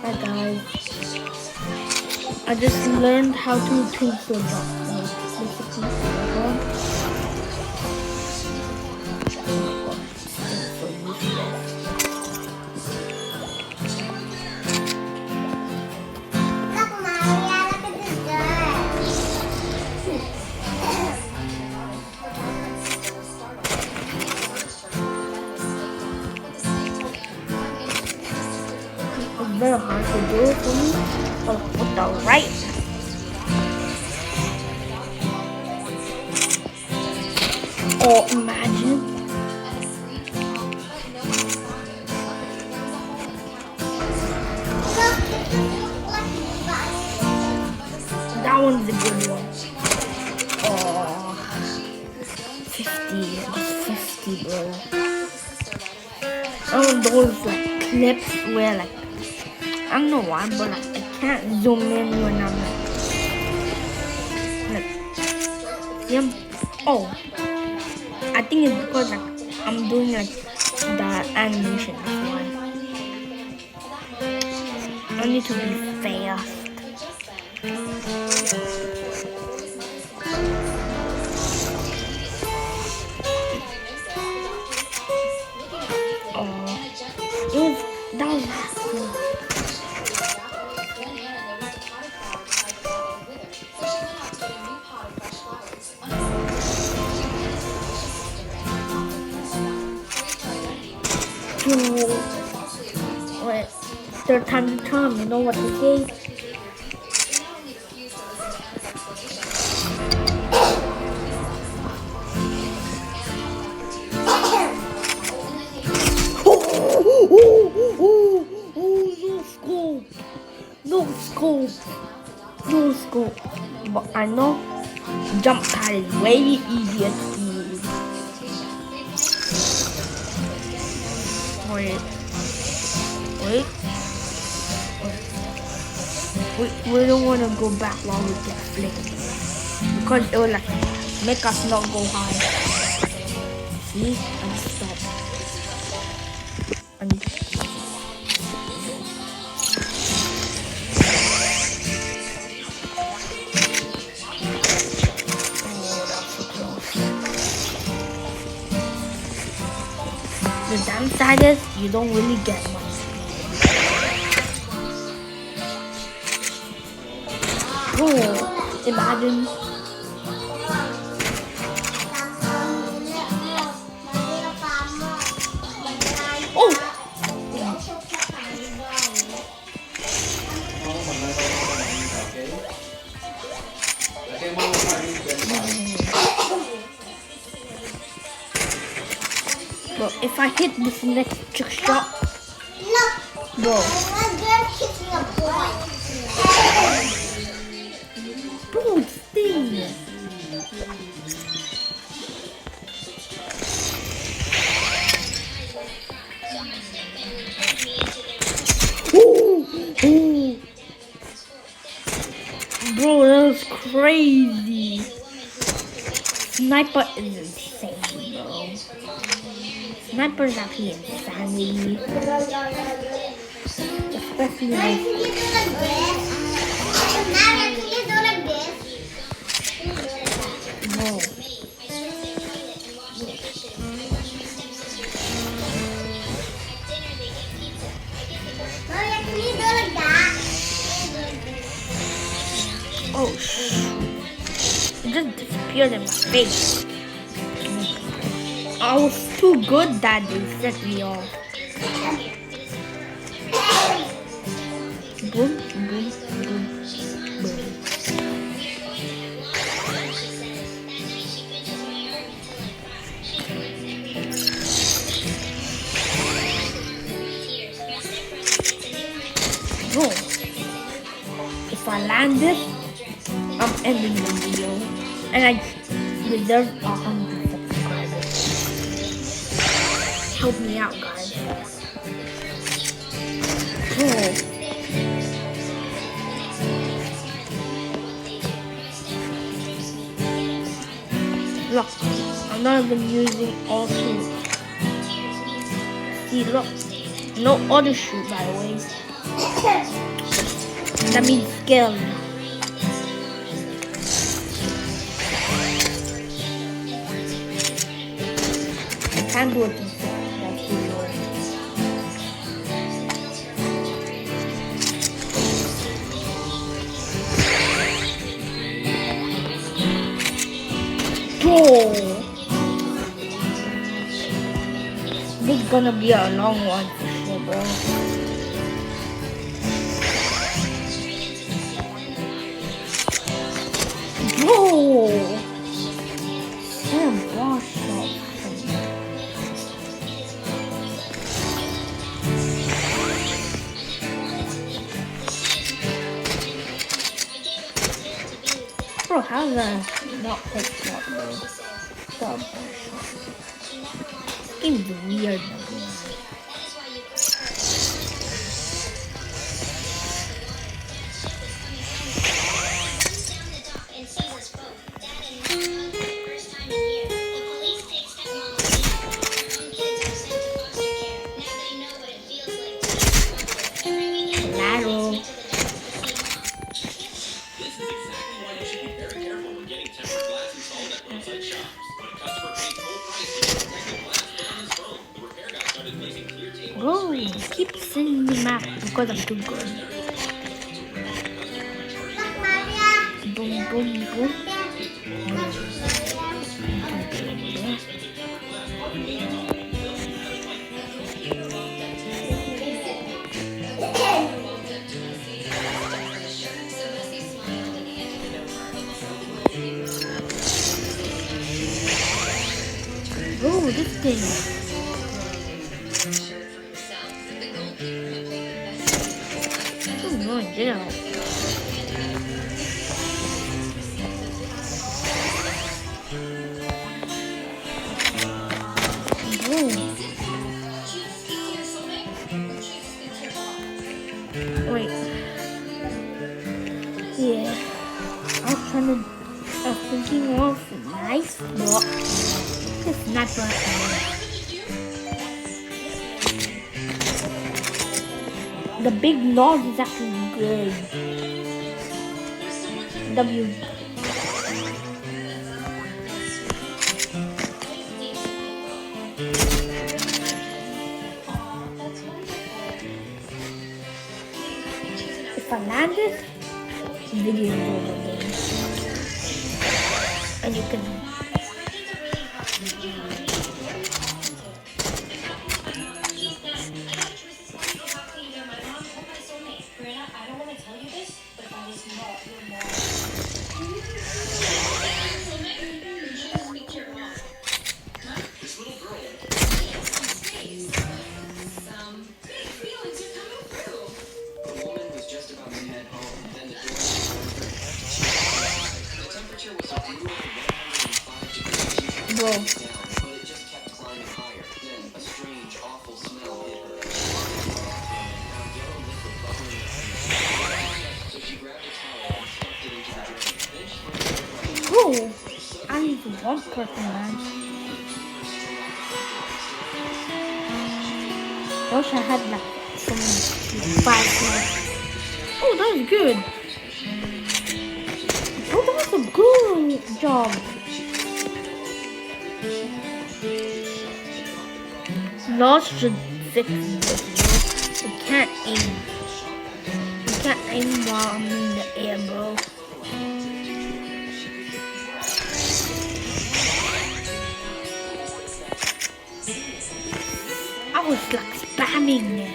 Hi guys, I just learned how to change the dot. Basically, it's very hard to do it for me. But with the right, or imagine. That one's a good one. Oh, 50, just 50, bro. Oh, those like clips where like, I don't know why, but like, I can't zoom in when I'm like, yeah. Oh, I think it's because like I'm doing like the animation. That's why I need to be fast. That was cool. Wait, third time to charm, you know what to say? No scope. But I know jump pad is way easier to use. Wait. We don't want to go back while we get flicked because it will like make us not go high. See? And stop. And the downside is you don't really get much. Oh, imagine. Oh! But if I hit this next trick shot, bro. Bro, stay. Bro, that was crazy. Sniper is insane, bro. Sniper is actually insanity. Especially like... No. Oh, it just disappeared in my face. I was too good that they set me off. Boom, boom, boom, boom. Bro, if I land this, I'm ending the video, and I deserve 100 subscribers. Help me out, guys. Oh. Look, I'm not even using auto. See, look, no auto shoot by the way. That means skill. I can't do it before. That's too low. Oh. This is gonna be a long one for sure, bro. Bro! Damn, boss shot. Bro, how's that not pick shot, bro? Stop. This game's weird. Bro, keep sending me map because I'm too good. Boom, boom, boom. Bro, this thing. Oh, yeah. Wait. Yeah. I was thinking of a nice block. This sniper. The big nose is actually good. W. If I land this, video is over, baby. And you can. Bro. Bro, I need one person, man. I wish I had like some 5 minutes. Oh, that was good. Oh, that was a good job. Lost should fix this. You can't aim. You can't aim while I'm in the air, bro. I was like spamming it.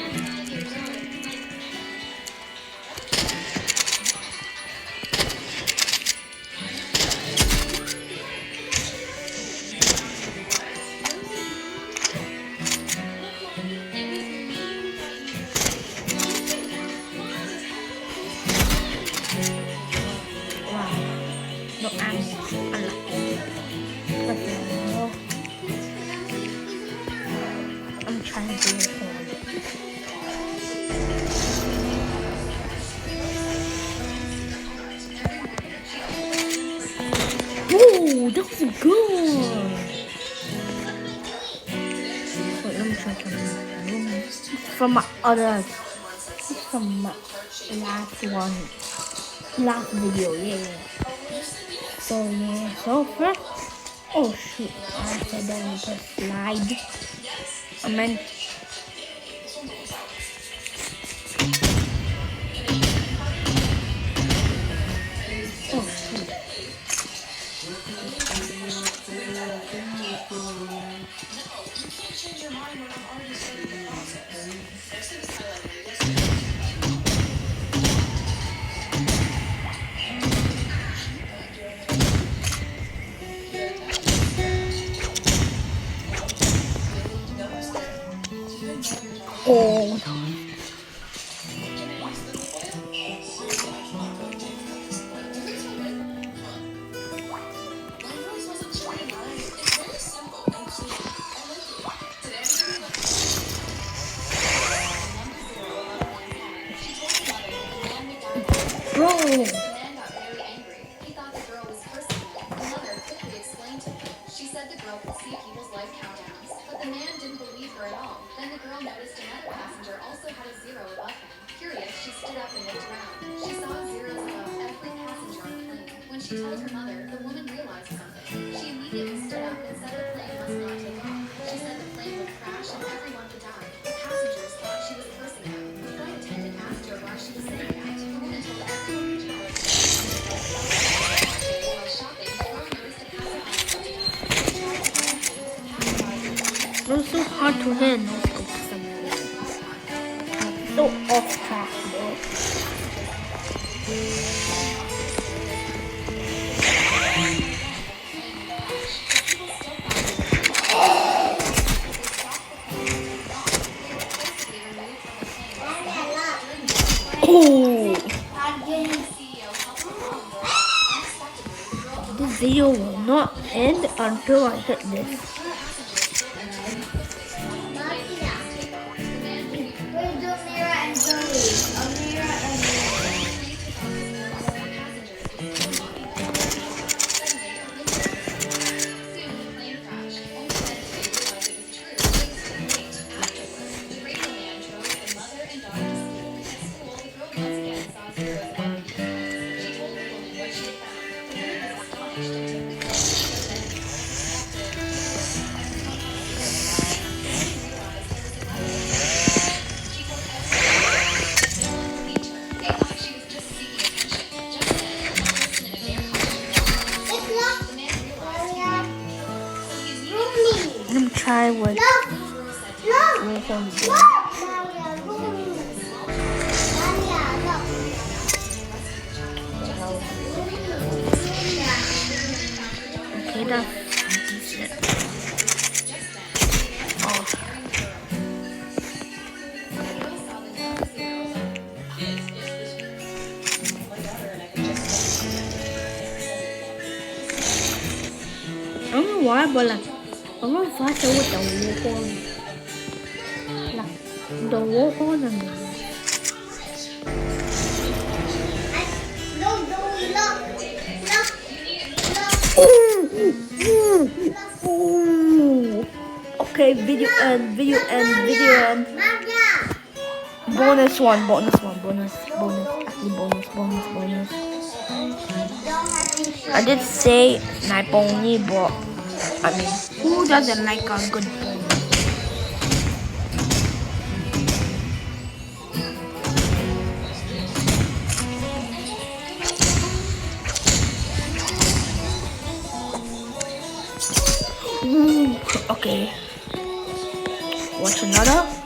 No, I'm unlucky. I'm trying to do it for Ooh, that was good. Wait, let me try something from my other Some last one, last video, yeah. So yeah, so first, oh shoot, I said that we could slide. I meant, oh shoot. Oh no. Bro. The man got very angry. He thought the girl was cursing him. The mother quickly explained to him. She said the girl could see people's life countdowns, but the man didn't believe her at all. Then the girl noticed another passenger also had a zero above him. Curious, she stood up and looked around. She saw zeros above every passenger on the plane. When she told her mother, the woman realized something. She immediately stood up and said the plane must not take off. She said the plane would crash and everyone would die. The passengers thought she was cursing them. The flight attendant asked her why she was saying that. The woman told everyone in charge. While shopping, the girl noticed a passenger. It was so hard to hear noscopes sometimes. So off track, bro. Oh! This video will not end until I hit this. I'm gonna try with okay, that's decent. Oh. I don't know why, but like I'm gonna fight her with the war horn. Like the war horn and the okay, video end. Bonus one. Actually, bonus. I did say snipe only, but I mean, who doesn't like a good bonus? Okay. Watch another.